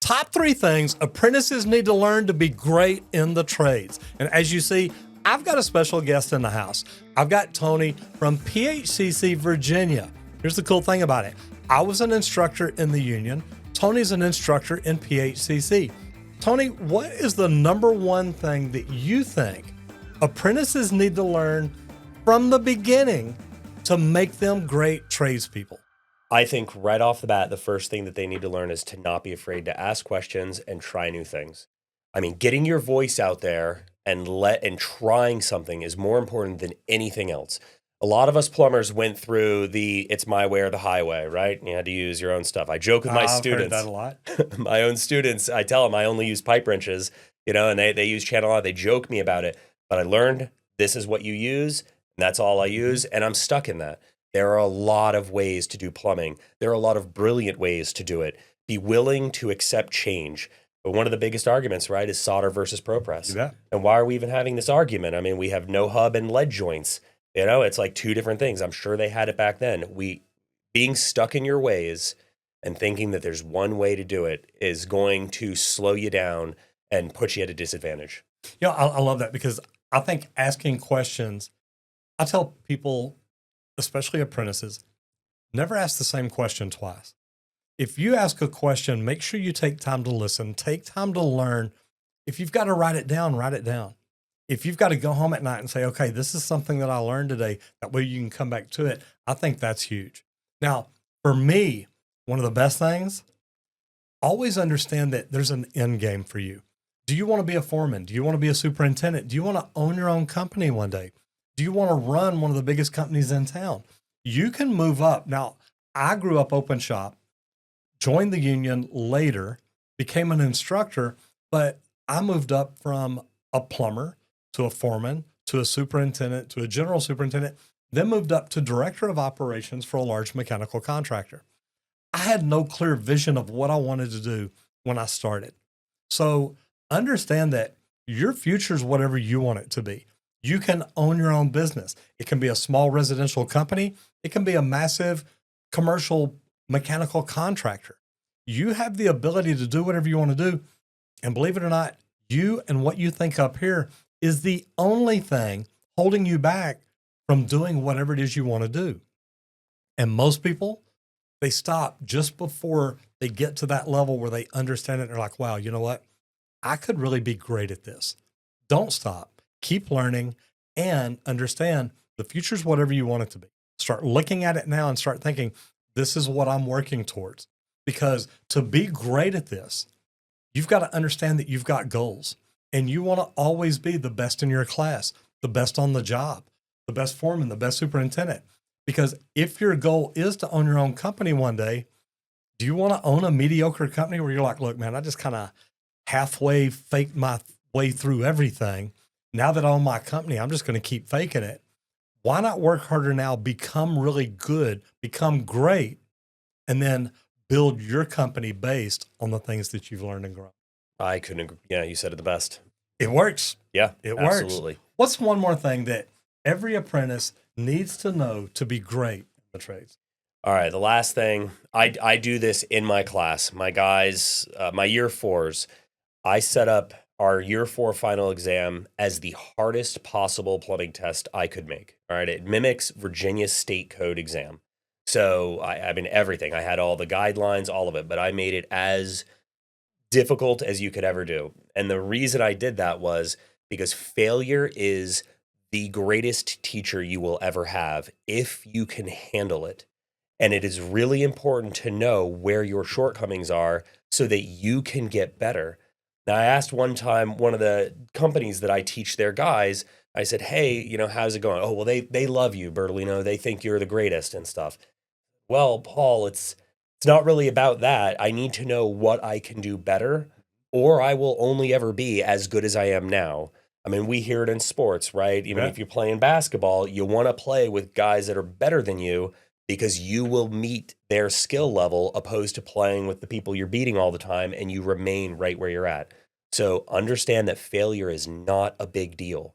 Top 3 things apprentices need to learn to be great in the trades. And as you see, I've got a special guest in the house. I've got Tony from PHCC, Virginia. Here's the cool thing about it. I was an instructor in the union. Tony's an instructor in PHCC. Tony, what is the number one thing that you think apprentices need to learn from the beginning to make them great tradespeople? I think right off the bat, the first thing that they need to learn is to not be afraid to ask questions and try new things. I mean, getting your voice out there and trying something is more important than anything else. A lot of us plumbers went through the it's my way or the highway, right? You had to use your own stuff. I joke with my students. I've heard that a lot. My own students, I tell them I only use pipe wrenches, and they use channel out. They joke me about it, but I learned this is what you use, and that's all I use, and I'm stuck in that. There are a lot of ways to do plumbing. There are a lot of brilliant ways to do it. Be willing to accept change. But one of the biggest arguments, right, is solder versus ProPress. Yeah. And why are we even having this argument? I mean, we have no hub and lead joints. It's like two different things. I'm sure they had it back then. Being stuck in your ways and thinking that there's one way to do it is going to slow you down and put you at a disadvantage. I love that because I think asking questions, I tell people, especially apprentices, never ask the same question twice. If you ask a question, make sure you take time to listen, take time to learn. If you've got to write it down, write it down. If you've got to go home at night and say, okay, this is something that I learned today, that way you can come back to it, I think that's huge. Now, for me, one of the best things, always understand that there's an end game for you. Do you want to be a foreman? Do you want to be a superintendent? Do you want to own your own company one day? Do you want to run one of the biggest companies in town? You can move up. Now, I grew up open shop, joined the union later, became an instructor, but I moved up from a plumber to a foreman to a superintendent to a general superintendent, then moved up to director of operations for a large mechanical contractor. I had no clear vision of what I wanted to do when I started. So understand that your future is whatever you want it to be. You can own your own business. It can be a small residential company. It can be a massive commercial mechanical contractor. You have the ability to do whatever you want to do. And believe it or not, you and what you think up here is the only thing holding you back from doing whatever it is you want to do. And most people, they stop just before they get to that level where they understand it. They're like, wow, you know what? I could really be great at this. Don't stop. Keep learning and understand the future is whatever you want it to be. Start looking at it now and start thinking, this is what I'm working towards. Because to be great at this, you've got to understand that you've got goals and you want to always be the best in your class, the best on the job, the best foreman, the best superintendent. Because if your goal is to own your own company one day, do you want to own a mediocre company where you're like, look, man, I just kind of halfway faked my way through everything. Now that I own my company, I'm just going to keep faking it. Why not work harder now, become really good, become great, and then build your company based on the things that you've learned and grown? I couldn't agree. Yeah, you said it the best. It works. Yeah, it works. Absolutely. What's one more thing that every apprentice needs to know to be great in the trades? All right, the last thing, I do this in my class. My guys, my year fours, I set up our year 4 final exam as the hardest possible plumbing test I could make. All right, it mimics Virginia State Code exam. So I mean, everything. I had all the guidelines, all of it, but I made it as difficult as you could ever do. And the reason I did that was because failure is the greatest teacher you will ever have if you can handle it. And it is really important to know where your shortcomings are so that you can get better. Now, I asked one time one of the companies that I teach their guys, I said, hey, how's it going? Oh, well, they love you, Bertolino. They think you're the greatest and stuff. Well, Paul, it's not really about that. I need to know what I can do better, or I will only ever be as good as I am now. I mean, we hear it in sports, right? Even if you're playing basketball, you want to play with guys that are better than you because you will meet their skill level opposed to playing with the people you're beating all the time and you remain right where you're at. So understand that failure is not a big deal.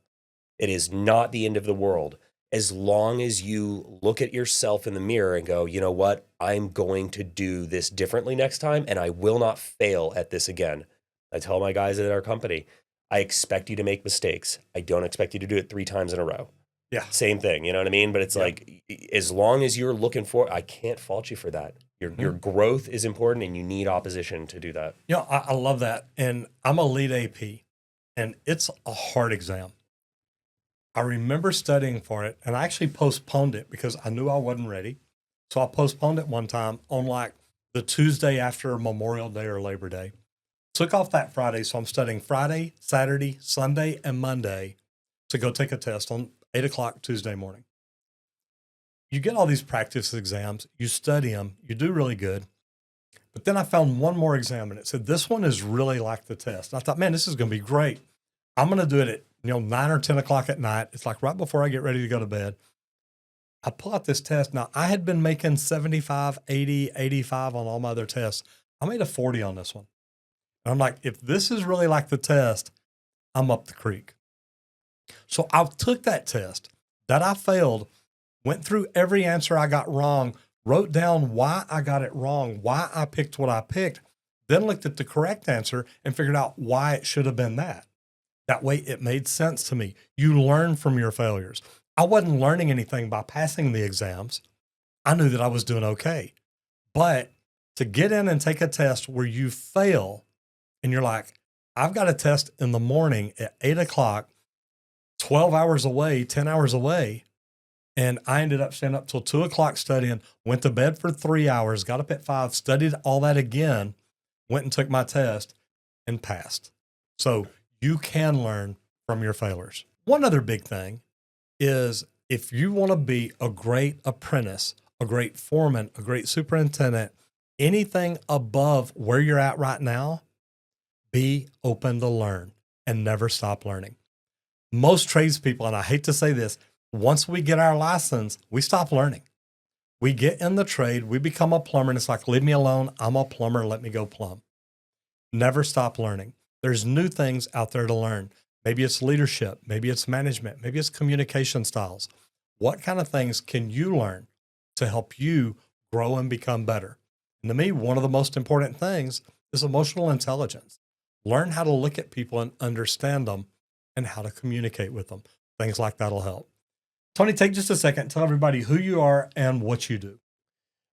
It is not the end of the world. as long as you look at yourself in the mirror and go, you know what, I'm going to do this differently next time, and I will not fail at this again. I tell my guys at our company, I expect you to make mistakes. I don't expect you to do it 3 times in a row. Yeah. Same thing, you know what I mean? But it's like, as long as you're looking for, I can't fault you for that. Your growth is important, and you need opposition to do that. You know, I love that. And I'm a lead AP, and it's a hard exam. I remember studying for it, and I actually postponed it because I knew I wasn't ready. So I postponed it one time on like the Tuesday after Memorial Day or Labor Day. Took off that Friday, so I'm studying Friday, Saturday, Sunday, and Monday to go take a test on 8 o'clock Tuesday morning. You get all these practice exams, you study them, you do really good. But then I found one more exam, and it said, this one is really like the test. And I thought, man, this is going to be great. I'm going to do it at 9 or 10 o'clock at night. It's like right before I get ready to go to bed. I pull out this test. Now, I had been making 75, 80, 85 on all my other tests. I made a 40 on this one. And I'm like, if this is really like the test, I'm up the creek. So I took that test that I failed, went through every answer I got wrong, wrote down why I got it wrong, why I picked what I picked, then looked at the correct answer and figured out why it should have been that. That way it made sense to me. You learn from your failures. I wasn't learning anything by passing the exams. I knew that I was doing okay. But to get in and take a test where you fail and you're like, I've got a test in the morning at 8 o'clock, 12 hours away, 10 hours away. And I ended up staying up till 2 o'clock studying, went to bed for 3 hours, got up at 5, studied all that again, went and took my test and passed. So you can learn from your failures. One other big thing is if you want to be a great apprentice, a great foreman, a great superintendent, anything above where you're at right now, be open to learn and never stop learning. Most tradespeople, and I hate to say this, once we get our license, we stop learning. We get in the trade, we become a plumber, and it's like, leave me alone. I'm a plumber. Let me go plumb. Never stop learning. There's new things out there to learn. Maybe it's leadership. Maybe it's management. Maybe it's communication styles. What kind of things can you learn to help you grow and become better? And to me, one of the most important things is emotional intelligence. Learn how to look at people and understand them and how to communicate with them. Things like that'll help. Tony, take just a second. Tell everybody who you are and what you do.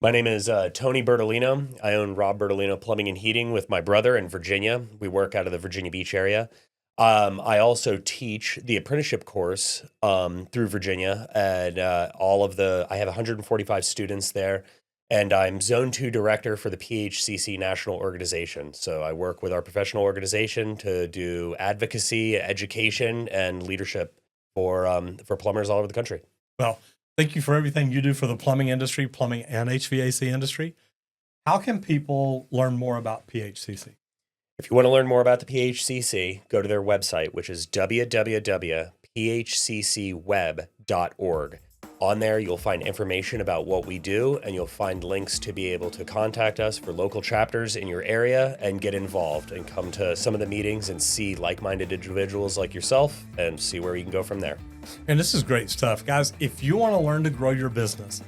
My name is Tony Bertolino. I own Rob Bertolino Plumbing and Heating with my brother in Virginia. We work out of the Virginia Beach area. I also teach the apprenticeship course through Virginia, and I have 145 students there, and I'm Zone 2 Director for the PHCC National Organization. So I work with our professional organization to do advocacy, education, and leadership for plumbers all over the country. Well, thank you for everything you do for the plumbing industry, plumbing and HVAC industry. How can people learn more about PHCC? If you want to learn more about the PHCC, go to their website, which is www.phccweb.org. On there, you'll find information about what we do, and you'll find links to be able to contact us for local chapters in your area and get involved and come to some of the meetings and see like-minded individuals like yourself and see where you can go from there. And this is great stuff. Guys, if you want to learn to grow your business,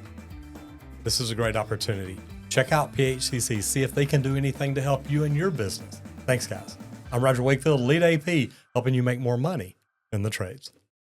this is a great opportunity. Check out PHCC, see if they can do anything to help you in your business. Thanks, guys. I'm Roger Wakefield, Lead AP, helping you make more money in the trades.